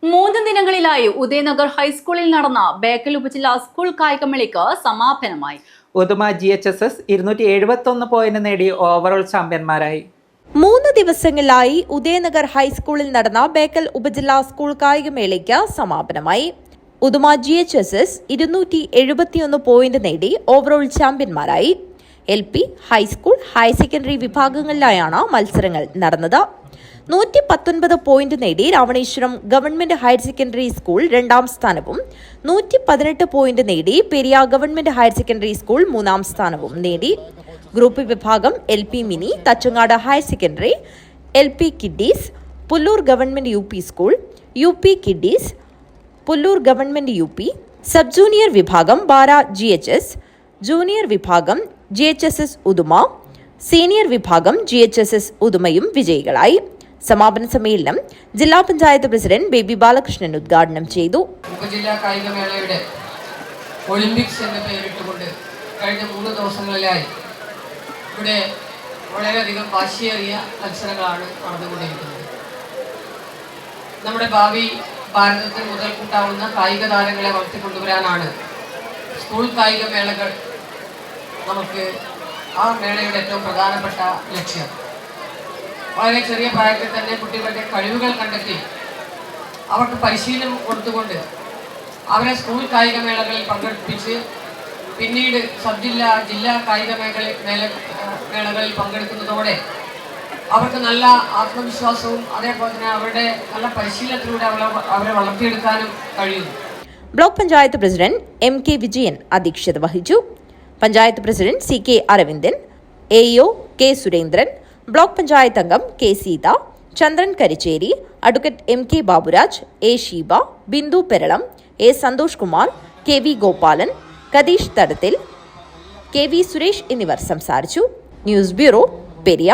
3 ദിനങ്ങളിലായി ഉദയനഗർ ഹൈസ്കൂളിൽ നടന്ന ബേക്കൽ ഉപജില്ലാ സ്കൂൾ കായികമേളയ്ക്ക് സമാപനമായി. ഉദുമ GHSS 271 പോയിന്റ് നേടി ഓവറോൾ ചാമ്പ്യന്മാരായി. 3 ദിവസങ്ങളിലായി ഉദയനഗർ ഹൈസ്കൂളിൽ നടന്ന ബേക്കൽ ഉപജില്ലാ സ്കൂൾ കായികമേളയ്ക്ക് സമാപനമായി. ഉദുമ GHSS 271 പോയിന്റ് നേടി ഓവറോൾ ചാമ്പ്യന്മാരായി. LP, ഹൈസ്കൂൾ, ഹയർ സെക്കൻഡറി വിഭാഗങ്ങളിലായാണ് മത്സരങ്ങൾ നടന്നത്. 119 പോയിന്റ് നേടി Ravaneshwaram government higher secondary school 2ാം സ്ഥാനവും 118 പോയിന്റ് നേടി Periya government higher secondary school 3ാം സ്ഥാനവും നേടി. ഗ്രൂപ്പ് വിഭാഗം LP mini, Thachangad higher secondary, LP kiddies, Pullur government UP school, UP kiddies, Pullur government UP, sub junior വിഭാഗം ബാര GHS, ജൂനിയർ വിഭാഗം GHSS ഉദുമ, സീനിയർ വിഭാഗം GHSS ഉദുമയും വിജയികളായി. സമാപന സമ്മേളനം ജില്ലാ പഞ്ചായത്ത് പ്രസിഡന്റ് ബേബി ബാലകൃഷ്ണൻ ഉദ്ഘാടനം ചെയ്തു. ഉപജില്ലാ കായികമേളയുടെ ഒളിമ്പിക്സ് എന്ന പേരിട്ടുകൊണ്ട് കഴിഞ്ഞ 3 ദിവസങ്ങളിലായി ഇവിടെ വളരെയധികം വാശിയേറിയ മത്സരങ്ങളാണ് നടന്നുകൊണ്ടിരിക്കുന്നത്. നമ്മുടെ ഭാവി ഭാരതത്തിൽ മുതൽക്കൂട്ടാവുന്ന കായിക താരങ്ങളെ വളർത്തിക്കൊണ്ടുവരാനാണ് സ്കൂൾ കായികമേളകൾ നമുക്ക് ആ മേളയുടെ ഏറ്റവും പ്രധാനപ്പെട്ട ലക്ഷ്യം. വളരെ ചെറിയ പ്രായത്തിൽ തന്നെ കുട്ടികളുടെ കഴിവുകൾ കണ്ടെത്തി അവർക്ക് പരിശീലനം കൊടുത്തുകൊണ്ട് അവരെ സ്കൂൾ കായികമേളകളിൽ പങ്കെടുപ്പിച്ച് പിന്നീട് സബ് ജില്ലാ കായിക മേളകളിൽ പങ്കെടുക്കുന്നതോടെ അവർക്ക് നല്ല ആത്മവിശ്വാസവും അതേപോലെ തന്നെ അവരുടെ നല്ല പരിശീലനത്തിലൂടെ അവരെ വളർത്തിയെടുക്കാനും കഴിയുന്നു. Block panchayat president MK Vijayan അധ്യക്ഷത വഹിച്ചു. Panchayat president CK Aravindan, AO K Surendran, block panchayat അംഗം K Seetha, Chandran Karicheri, advocate MK Baburaj, A Sheeba, Bindu Peralam, A Santhosh Kumar, KV Gopalan, Katheesh Thadathil, KV Suresh എന്നിവർ സംസാരിച്ചു. News bureau, Periya.